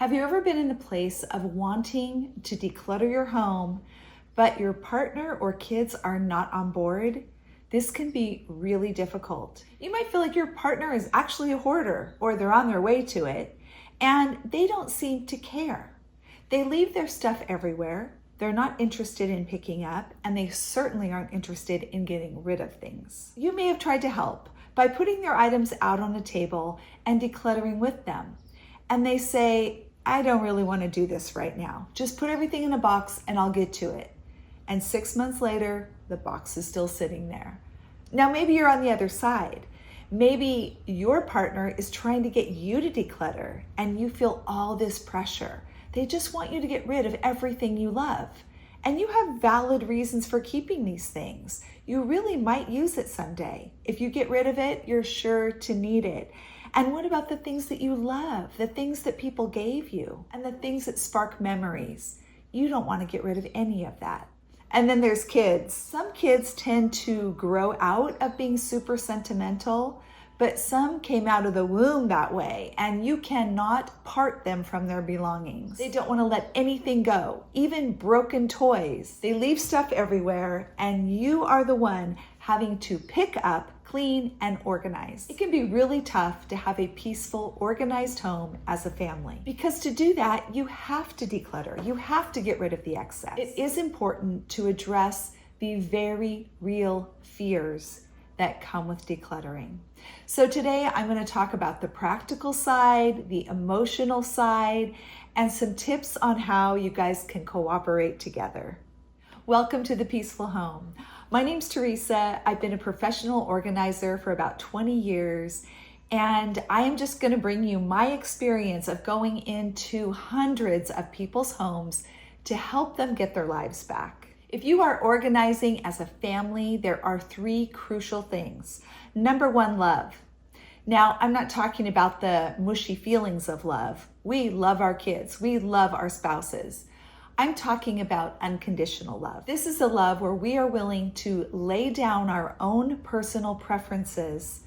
Have you ever been in a place of wanting to declutter your home, but your partner or kids are not on board? This can be really difficult. You might feel like your partner is actually a hoarder, or they're on their way to it, and they don't seem to care. They leave their stuff everywhere. They're not interested in picking up, and they certainly aren't interested in getting rid of things. You may have tried to help by putting their items out on a table and decluttering with them. And they say, I don't really want to do this right now. Just put everything in a box and I'll get to it. And 6 months later, the box is still sitting there. Now, maybe you're on the other side. Maybe your partner is trying to get you to declutter and you feel all this pressure. They just want you to get rid of everything you love. And you have valid reasons for keeping these things. You really might use it someday. If you get rid of it, you're sure to need it. And what about the things that you love, the things that people gave you, and the things that spark memories? You don't want to get rid of any of that. And then there's kids. Some kids tend to grow out of being super sentimental, but some came out of the womb that way, and you cannot part them from their belongings. They don't want to let anything go, even broken toys. They leave stuff everywhere, and you are the one having to pick up, clean, and organize. It can be really tough to have a peaceful, organized home as a family. Because to do that, you have to declutter. You have to get rid of the excess. It is important to address the very real fears that come with decluttering. So today I'm going to talk about the practical side, the emotional side, and some tips on how you guys can cooperate together. Welcome to the Peaceful Home. My name's Teresa. I've been a professional organizer for about 20 years, and I am just going to bring you my experience of going into hundreds of people's homes to help them get their lives back. If you are organizing as a family, there are 3 crucial things. Number 1, love. Now, I'm not talking about the mushy feelings of love. We love our kids. We love our spouses. I'm talking about unconditional love. This is a love where we are willing to lay down our own personal preferences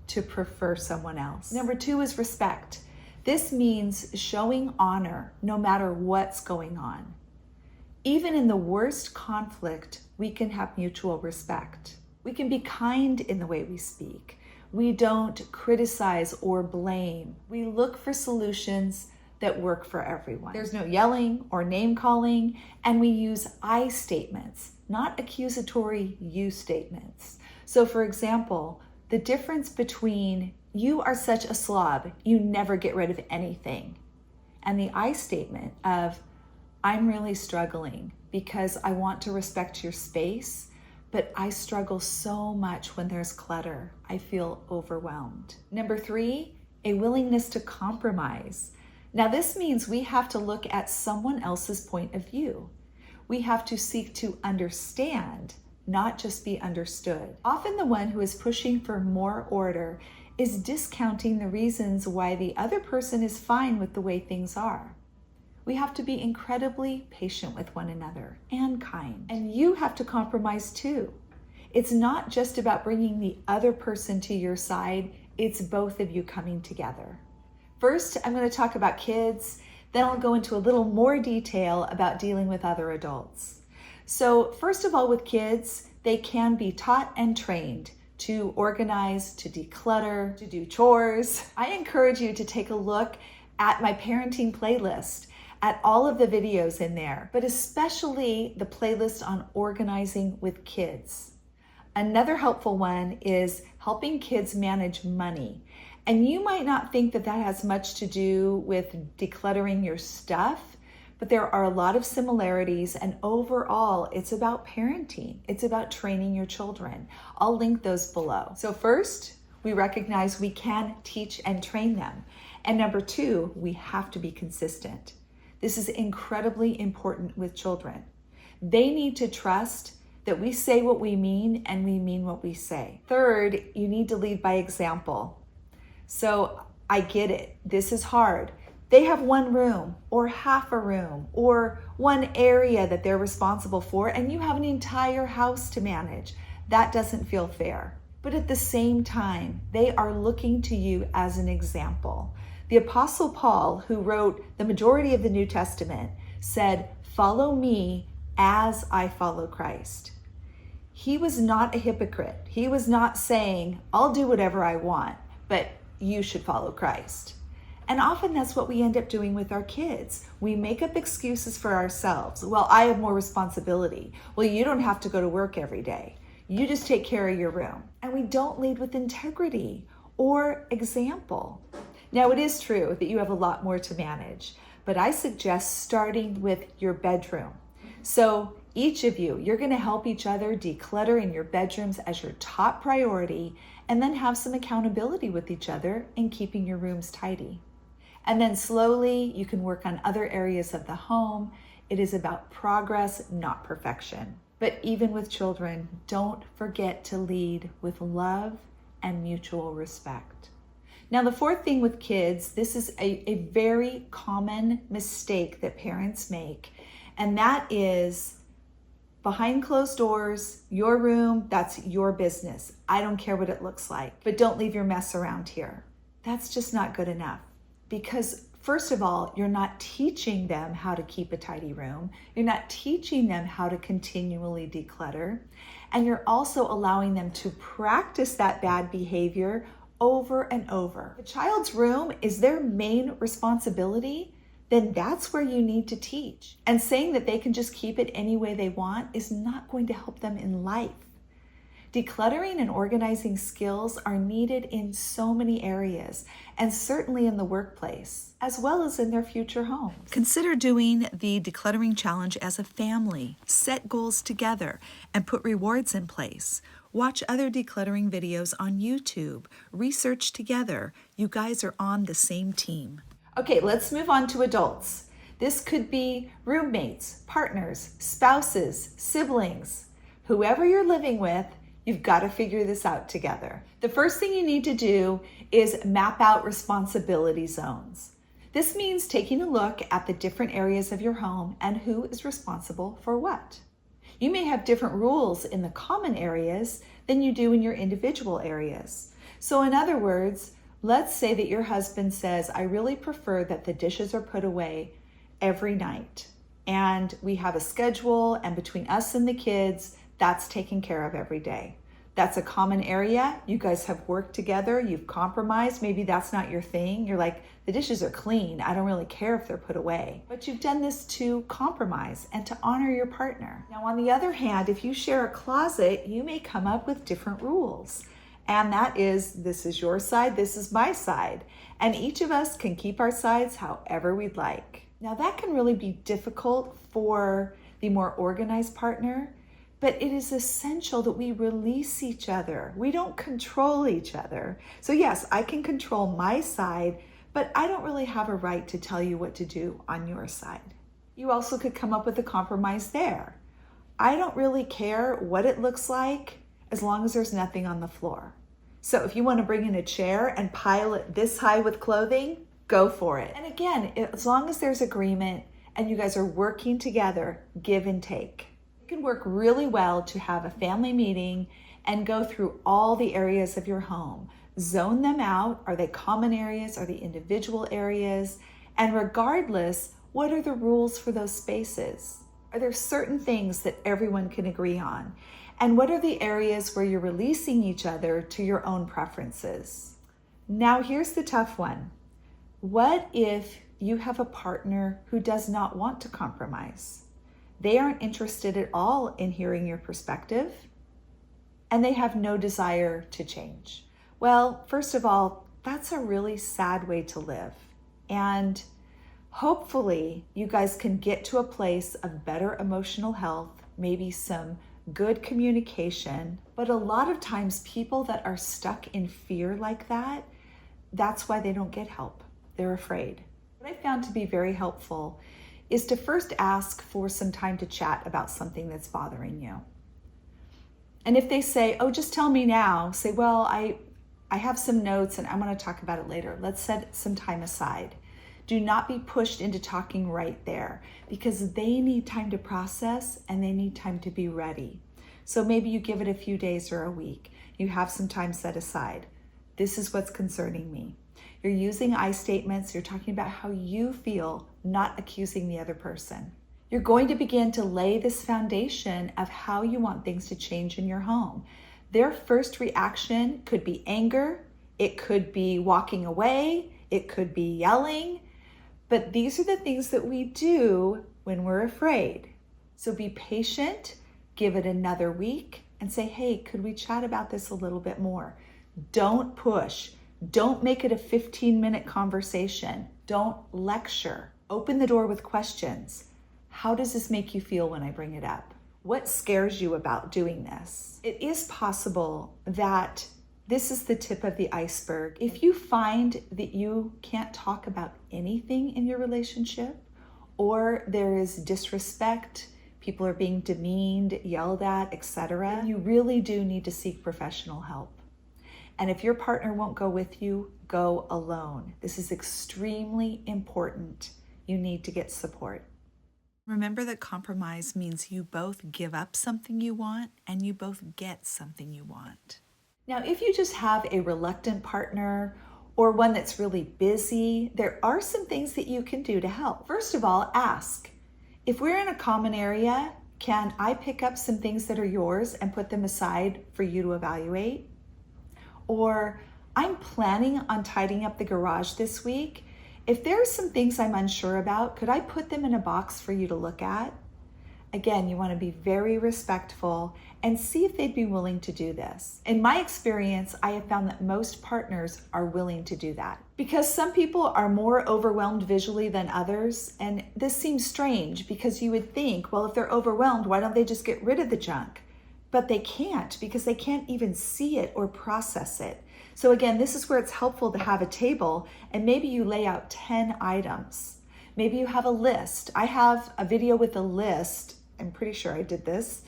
to prefer someone else. Number 2 is respect. This means showing honor no matter what's going on. Even in the worst conflict, we can have mutual respect. We can be kind in the way we speak. We don't criticize or blame. We look for solutions that work for everyone. There's no yelling or name calling, and we use I statements, not accusatory you statements. So for example, the difference between you are such a slob, you never get rid of anything, and the I statement of I'm really struggling because I want to respect your space, but I struggle so much when there's clutter. I feel overwhelmed. Number 3, a willingness to compromise. Now this means we have to look at someone else's point of view. We have to seek to understand, not just be understood. Often the one who is pushing for more order is discounting the reasons why the other person is fine with the way things are. We have to be incredibly patient with one another and kind. And you have to compromise too. It's not just about bringing the other person to your side, it's both of you coming together. First, I'm going to talk about kids, then I'll go into a little more detail about dealing with other adults. So first of all, with kids, they can be taught and trained to organize, to declutter, to do chores. I encourage you to take a look at my parenting playlist, at all of the videos in there, but especially the playlist on organizing with kids. Another helpful one is helping kids manage money. And you might not think that that has much to do with decluttering your stuff, but there are a lot of similarities, and overall, it's about parenting. It's about training your children. I'll link those below. So first, we recognize we can teach and train them. And number 2, we have to be consistent. This is incredibly important with children. They need to trust that we say what we mean and we mean what we say. Third, you need to lead by example. So I get it, this is hard. They have one room or half a room or one area that they're responsible for, and you have an entire house to manage. That doesn't feel fair. But at the same time, they are looking to you as an example. The Apostle Paul, who wrote the majority of the New Testament, said, "Follow me as I follow Christ." He was not a hypocrite. He was not saying, "I'll do whatever I want, but you should follow Christ." And often that's what we end up doing with our kids. We make up excuses for ourselves. Well, I have more responsibility. Well, you don't have to go to work every day. You just take care of your room. And we don't lead with integrity or example. Now, it is true that you have a lot more to manage, but I suggest starting with your bedroom. So each of you, you're going to help each other declutter in your bedrooms as your top priority, and then have some accountability with each other in keeping your rooms tidy. And then slowly you can work on other areas of the home. It is about progress, not perfection. But even with children, don't forget to lead with love and mutual respect. Now, the fourth thing with kids, this is a very common mistake that parents make, and that is behind closed doors, your room, that's your business. I don't care what it looks like, but don't leave your mess around here. That's just not good enough. Because first of all, you're not teaching them how to keep a tidy room. You're not teaching them how to continually declutter. And you're also allowing them to practice that bad behavior over and over. If a child's room is their main responsibility, then that's where you need to teach. And saying that they can just keep it any way they want is not going to help them in life. Decluttering and organizing skills are needed in so many areas, and certainly in the workplace, as well as in their future homes. Consider doing the decluttering challenge as a family. Set goals together and put rewards in place. Watch other decluttering videos on YouTube. Research together. You guys are on the same team. Okay, let's move on to adults. This could be roommates, partners, spouses, siblings, whoever you're living with. You've got to figure this out together. The first thing you need to do is map out responsibility zones. This means taking a look at the different areas of your home and who is responsible for what. You may have different rules in the common areas than you do in your individual areas. So in other words, let's say that your husband says, "I really prefer that the dishes are put away every night." And we have a schedule, and between us and the kids, that's taken care of every day. That's a common area. You guys have worked together. You've compromised. Maybe that's not your thing. You're like, the dishes are clean. I don't really care if they're put away. But you've done this to compromise and to honor your partner. Now, on the other hand, if you share a closet, you may come up with different rules. And that is, this is your side, this is my side. And each of us can keep our sides however we'd like. Now, that can really be difficult for the more organized partner, but it is essential that we release each other. We don't control each other. So yes, I can control my side, but I don't really have a right to tell you what to do on your side. You also could come up with a compromise there. I don't really care what it looks like as long as there's nothing on the floor. So if you want to bring in a chair and pile it this high with clothing, go for it. And again, as long as there's agreement and you guys are working together, give and take. It can work really well to have a family meeting and go through all the areas of your home. Zone them out. Are they common areas? Are they individual areas? And regardless, what are the rules for those spaces? Are there certain things that everyone can agree on? And what are the areas where you're releasing each other to your own preferences? Now, here's the tough one. What if you have a partner who does not want to compromise? They aren't interested at all in hearing your perspective, and they have no desire to change. Well, first of all, that's a really sad way to live. And hopefully you guys can get to a place of better emotional health, maybe some good communication. But a lot of times people that are stuck in fear like that, that's why they don't get help. They're afraid. What I found to be very helpful is to first ask for some time to chat about something that's bothering you. And if they say, "Oh, just tell me now," say, "Well, I have some notes and I'm going to talk about it later. Let's set some time aside." Do not be pushed into talking right there, because they need time to process and they need time to be ready. So maybe you give it a few days or a week. You have some time set aside. This is what's concerning me. You're using I statements. You're talking about how you feel, not accusing the other person. You're going to begin to lay this foundation of how you want things to change in your home. Their first reaction could be anger. It could be walking away. It could be yelling. But these are the things that we do when we're afraid. So be patient, give it another week, and say, hey, could we chat about this a little bit more? Don't push. Don't make it a 15-minute conversation. Don't lecture. Open the door with questions. How does this make you feel when I bring it up? What scares you about doing this? It is possible that this is the tip of the iceberg. If you find that you can't talk about anything in your relationship, or there is disrespect, people are being demeaned, yelled at, etc., you really do need to seek professional help. And if your partner won't go with you, go alone. This is extremely important. You need to get support. Remember that compromise means you both give up something you want and you both get something you want. Now, if you just have a reluctant partner or one that's really busy, there are some things that you can do to help. First of all, ask. If we're in a common area, can I pick up some things that are yours and put them aside for you to evaluate? Or I'm planning on tidying up the garage this week. If there are some things I'm unsure about, could I put them in a box for you to look at? Again, you want to be very respectful and see if they'd be willing to do this. In my experience, I have found that most partners are willing to do that because some people are more overwhelmed visually than others. And this seems strange because you would think, well, if they're overwhelmed, why don't they just get rid of the junk? But they can't because they can't even see it or process it. So again, this is where it's helpful to have a table and maybe you lay out 10 items. Maybe you have a list. I have a video with a list, I'm pretty sure I did this,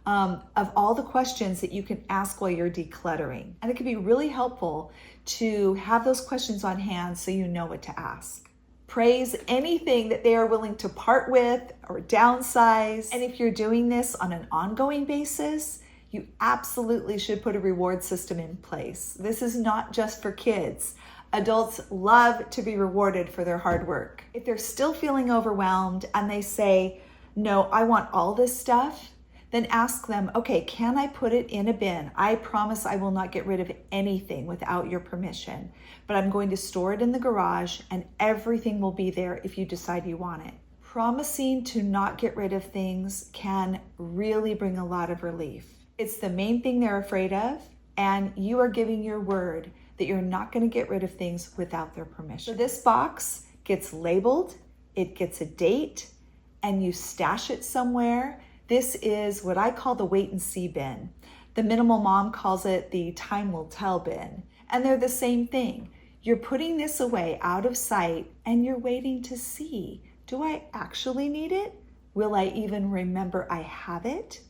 of all the questions that you can ask while you're decluttering. And it can be really helpful to have those questions on hand so you know what to ask. Praise anything that they are willing to part with or downsize. And if you're doing this on an ongoing basis, you absolutely should put a reward system in place. This is not just for kids. Adults love to be rewarded for their hard work. If they're still feeling overwhelmed and they say, no, I want all this stuff, then ask them, okay, can I put it in a bin? I promise I will not get rid of anything without your permission, but I'm going to store it in the garage and everything will be there if you decide you want it. Promising to not get rid of things can really bring a lot of relief. It's the main thing they're afraid of, and you are giving your word that you're not going to get rid of things without their permission. So this box gets labeled, it gets a date, and you stash it somewhere. This is what I call the wait and see bin. The minimal mom calls it the time will tell bin. And they're the same thing. You're putting this away out of sight and you're waiting to see, do I actually need it? Will I even remember I have it?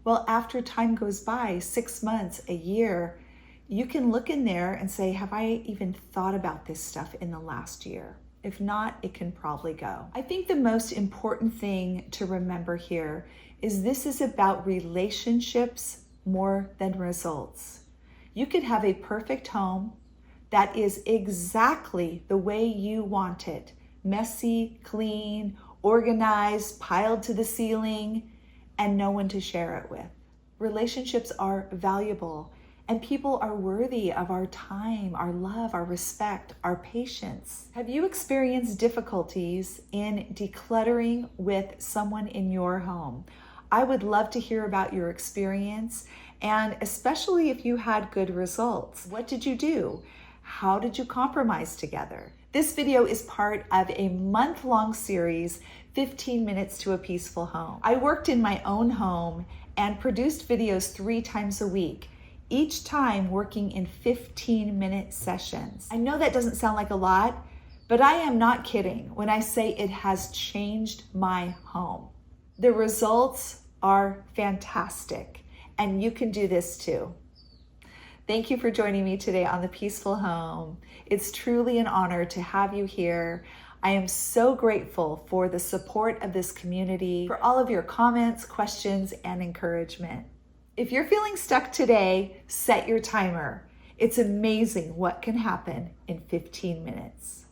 Well, after time goes by, 6 months, a year, you can look in there and say, have I even thought about this stuff in the last year? If not, it can probably go. I think the most important thing to remember here is this is about relationships more than results. You could have a perfect home that is exactly the way you want it. Messy, clean, organized, piled to the ceiling, and no one to share it with. Relationships are valuable, and people are worthy of our time, our love, our respect, our patience. Have you experienced difficulties in decluttering with someone in your home? I would love to hear about your experience, and especially if you had good results. What did you do? How did you compromise together? This video is part of a month-long series, 15 Minutes to a Peaceful Home. I worked in my own home and produced videos 3 times a week, each time working in 15-minute sessions. I know that doesn't sound like a lot, but I am not kidding when I say it has changed my home. The results are fantastic, and you can do this too. Thank you for joining me today on The Peaceful Home. It's truly an honor to have you here. I am so grateful for the support of this community, for all of your comments, questions, and encouragement. If you're feeling stuck today, set your timer. It's amazing what can happen in 15 minutes.